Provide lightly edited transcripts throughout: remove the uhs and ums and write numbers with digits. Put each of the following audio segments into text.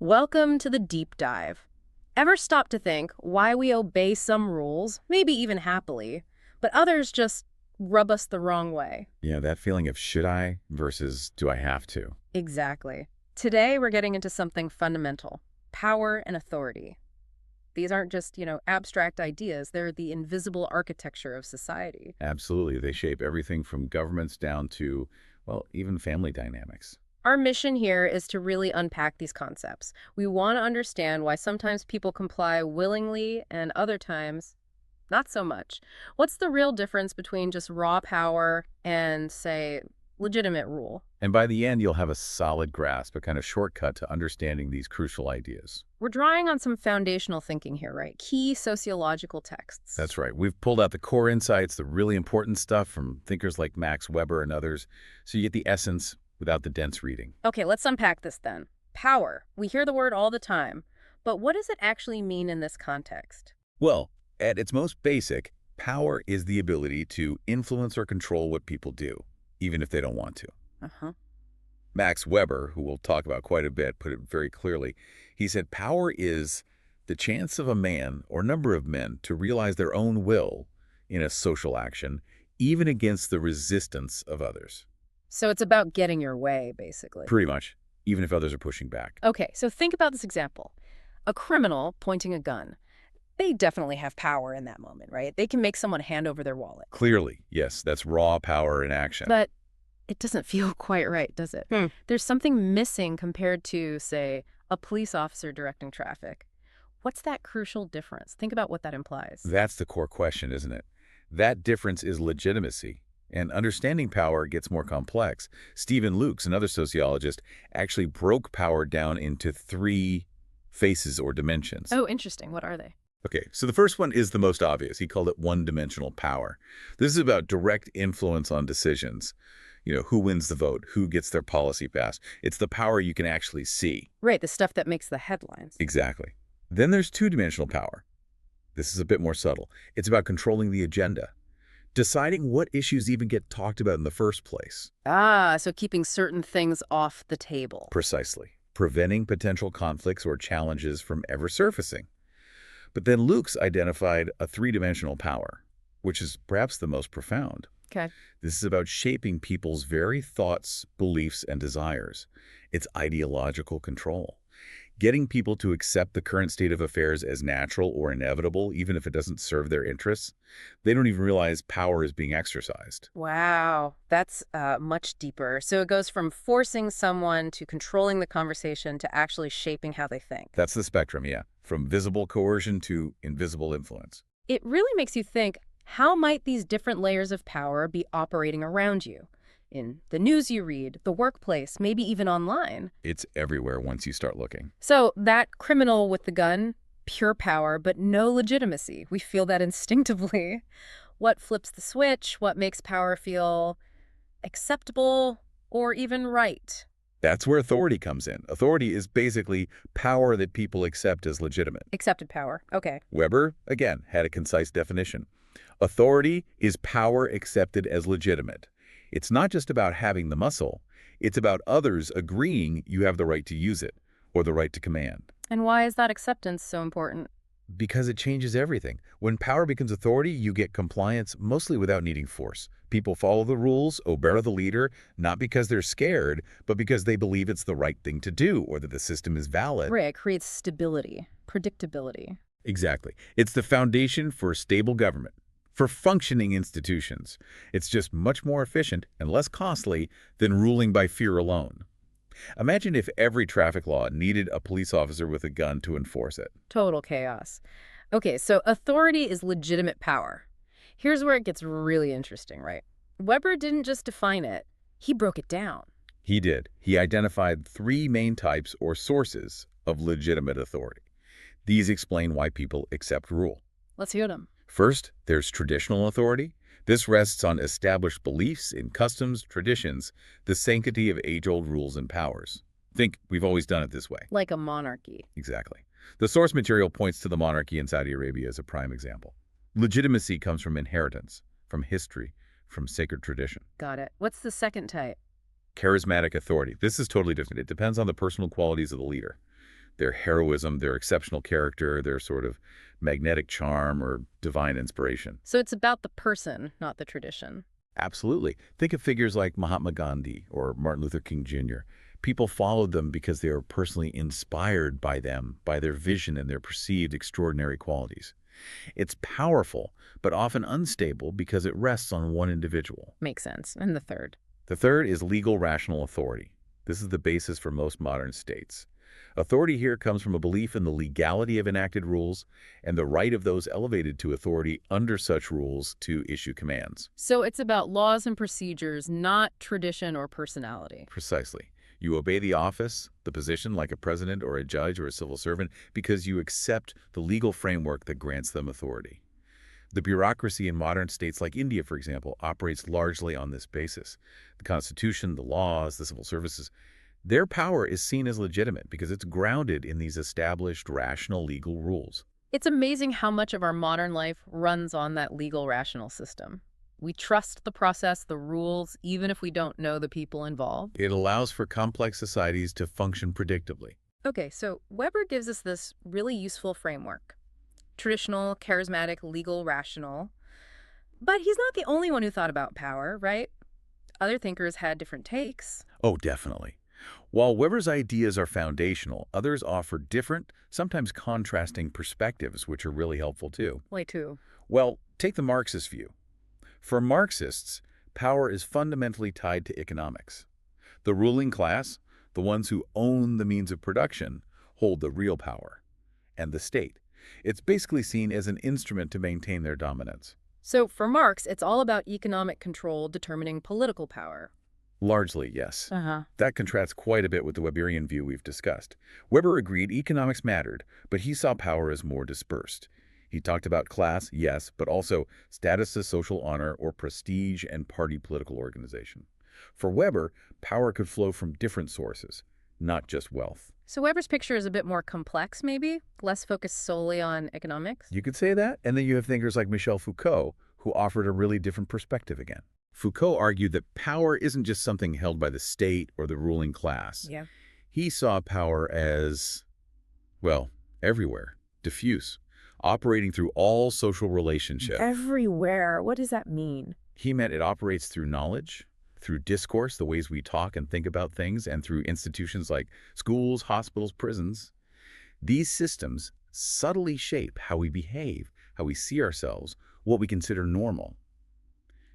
Welcome to the deep dive. Ever stop to think why we obey some rules, maybe even happily, but others just rub us the wrong way? Yeah, that feeling of should I versus do I have to. Exactly. Today we're getting into something fundamental: power and authority. These aren't just, abstract ideas, they're the invisible architecture of society. Absolutely. They shape everything from governments down to, well, even family dynamics. Our mission here is to really unpack these concepts. We want to understand why sometimes people comply willingly and other times not so much. What's the real difference between just raw power and, say, legitimate rule? And by the end, you'll have a solid grasp, a kind of shortcut to understanding these crucial ideas. We're drawing on some foundational thinking here, right? Key sociological texts. That's right. We've pulled out the core insights, the really important stuff from thinkers like Max Weber and others, so you get the essence without the dense reading. Okay, let's unpack this then. Power. We hear the word all the time, but what does it actually mean in this context? Well, at its most basic, power is the ability to influence or control what people do, even if they don't want to. Uh-huh. Max Weber, who we'll talk about quite a bit, put it very clearly. He said power is the chance of a man or number of men to realize their own will in a social action, even against the resistance of others. So it's about getting your way, basically. Pretty much, even if others are pushing back. Okay, so think about this example. A criminal pointing a gun. They definitely have power in that moment, right? They can make someone hand over their wallet. Clearly, yes, that's raw power in action. But it doesn't feel quite right, does it? There's something missing compared to, say, a police officer directing traffic. What's that crucial difference? Think about what that implies. That's the core question, isn't it? That difference is legitimacy. And understanding power gets more complex. Stephen Lukes, another sociologist, actually broke power down into three faces or dimensions. Oh, interesting. What are they? Okay, so the first one is the most obvious. He called it one-dimensional power. This is about direct influence on decisions. Who wins the vote, who gets their policy passed. It's the power you can actually see. Right, the stuff that makes the headlines. Exactly. Then there's two-dimensional power. This is a bit more subtle. It's about controlling the agenda, deciding what issues even get talked about in the first place. Ah, so keeping certain things off the table. Precisely. Preventing potential conflicts or challenges from ever surfacing. But then Lukes identified a three-dimensional power, which is perhaps the most profound. Okay. This is about shaping people's very thoughts, beliefs, and desires. It's ideological control. Getting people to accept the current state of affairs as natural or inevitable, even if it doesn't serve their interests. They don't even realize power is being exercised. Wow, that's much deeper. So it goes from forcing someone to controlling the conversation to actually shaping how they think. That's the spectrum, yeah. From visible coercion to invisible influence. It really makes you think, how might these different layers of power be operating around you? In the news you read, the workplace, maybe even online. It's everywhere once you start looking. So that criminal with the gun, pure power, but no legitimacy. We feel that instinctively. What flips the switch? What makes power feel acceptable or even right? That's where authority comes in. Authority is basically power that people accept as legitimate. Accepted power. Okay. Weber, again, had a concise definition. Authority is power accepted as legitimate. It's not just about having the muscle. It's about others agreeing you have the right to use it or the right to command. And why is that acceptance so important? Because it changes everything. When power becomes authority, you get compliance mostly without needing force. People follow the rules, obey the leader, not because they're scared, but because they believe it's the right thing to do or that the system is valid. Right, it creates stability, predictability. Exactly. It's the foundation for stable government, for functioning institutions. It's just much more efficient and less costly than ruling by fear alone. Imagine if every traffic law needed a police officer with a gun to enforce it. Total chaos. Okay, so authority is legitimate power. Here's where it gets really interesting, right? Weber didn't just define it, he broke it down. He did. He identified three main types or sources of legitimate authority. These explain why people accept rule. Let's hear them. First, there's traditional authority. This rests on established beliefs in customs, traditions, the sanctity of age-old rules and powers. Think, we've always done it this way. Like a monarchy. Exactly. The source material points to the monarchy in Saudi Arabia as a prime example. Legitimacy comes from inheritance, from history, from sacred tradition. Got it. What's the second type? Charismatic authority. This is totally different. It depends on the personal qualities of the leader. Their heroism, their exceptional character, their sort of magnetic charm or divine inspiration. So it's about the person, not the tradition. Absolutely. Think of figures like Mahatma Gandhi or Martin Luther King Jr. People followed them because they were personally inspired by them, by their vision and their perceived extraordinary qualities. It's powerful, but often unstable because it rests on one individual. Makes sense. And the third. The third is legal rational authority. This is the basis for most modern states. Authority here comes from a belief in the legality of enacted rules and the right of those elevated to authority under such rules to issue commands. So it's about laws and procedures, not tradition or personality. Precisely. You obey the office, the position like a president or a judge or a civil servant because you accept the legal framework that grants them authority. The bureaucracy in modern states like India, for example, operates largely on this basis. The Constitution, the laws, the civil services, their power is seen as legitimate because it's grounded in these established rational legal rules. It's amazing how much of our modern life runs on that legal rational system. We trust the process, the rules, even if we don't know the people involved. It allows for complex societies to function predictably. Okay, so Weber gives us this really useful framework. Traditional, charismatic, legal, rational. But he's not the only one who thought about power, right? Other thinkers had different takes. Oh, definitely. While Weber's ideas are foundational, others offer different, sometimes contrasting perspectives, which are really helpful too. Like too. Well, take the Marxist view. For Marxists, power is fundamentally tied to economics. The ruling class, the ones who own the means of production, hold the real power. And the state. It's basically seen as an instrument to maintain their dominance. So for Marx, it's all about economic control determining political power. Largely, yes. Uh-huh. That contrasts quite a bit with the Weberian view we've discussed. Weber agreed economics mattered, but he saw power as more dispersed. He talked about class, yes, but also status as social honor or prestige and party political organization. For Weber, power could flow from different sources, not just wealth. So Weber's picture is a bit more complex, maybe? Less focused solely on economics? You could say that, and then you have thinkers like Michel Foucault, who offered a really different perspective again. Foucault argued that power isn't just something held by the state or the ruling class. Yeah. He saw power as, well, everywhere, diffuse, operating through all social relationships. Everywhere. What does that mean? He meant it operates through knowledge, through discourse, the ways we talk and think about things, and through institutions like schools, hospitals, prisons. These systems subtly shape how we behave, how we see ourselves, what we consider normal.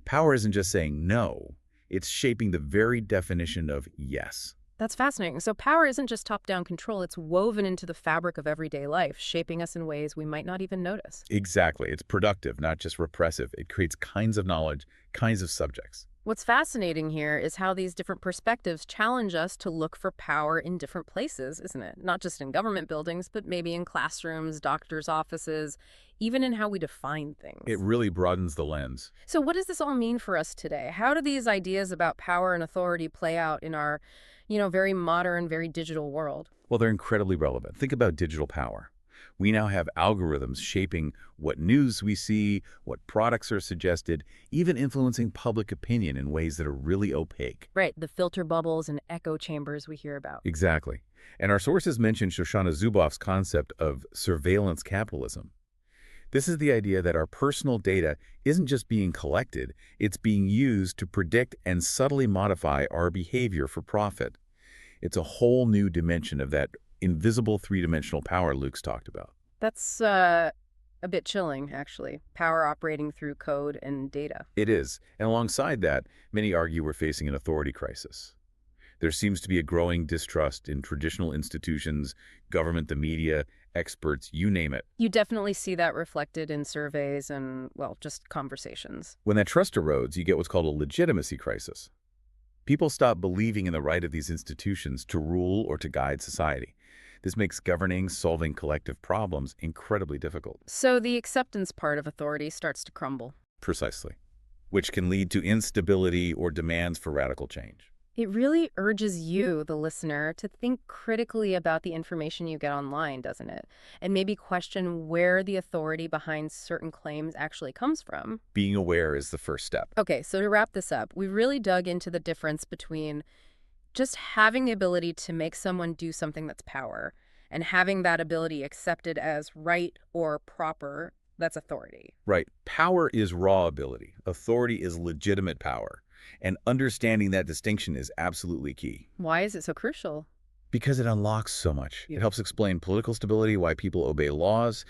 Power isn't just saying no, it's shaping the very definition of yes. That's fascinating. So power isn't just top-down control, it's woven into the fabric of everyday life, shaping us in ways we might not even notice. Exactly. It's productive, not just repressive. It creates kinds of knowledge, kinds of subjects. What's fascinating here is how these different perspectives challenge us to look for power in different places, isn't it? Not just in government buildings, but maybe in classrooms, doctors' offices, even in how we define things. It really broadens the lens. So what does this all mean for us today? How do these ideas about power and authority play out in our, very modern, very digital world? Well, they're incredibly relevant. Think about digital power. We now have algorithms shaping what news we see, what products are suggested, even influencing public opinion in ways that are really opaque. Right, the filter bubbles and echo chambers we hear about. Exactly. And our sources mention Shoshana Zuboff's concept of surveillance capitalism. This is the idea that our personal data isn't just being collected, it's being used to predict and subtly modify our behavior for profit. It's a whole new dimension of that invisible three-dimensional power Luke's talked about. That's a bit chilling, actually. Power operating through code and data. It is. And alongside that, many argue we're facing an authority crisis. There seems to be a growing distrust in traditional institutions, government, the media, experts, you name it. You definitely see that reflected in surveys and, well, just conversations. When that trust erodes, you get what's called a legitimacy crisis. People stop believing in the right of these institutions to rule or to guide society. This makes governing, solving collective problems incredibly difficult. So the acceptance part of authority starts to crumble. Precisely. Which can lead to instability or demands for radical change. It really urges you, the listener, to think critically about the information you get online, doesn't it? And maybe question where the authority behind certain claims actually comes from. Being aware is the first step. Okay, so to wrap this up, we really dug into the difference between just having the ability to make someone do something that's power And having that ability accepted as right or proper, that's authority. Right. Power is raw ability. Authority is legitimate power. And understanding that distinction is absolutely key. Why is it so crucial? Because it unlocks so much. It helps explain political stability, why people obey laws,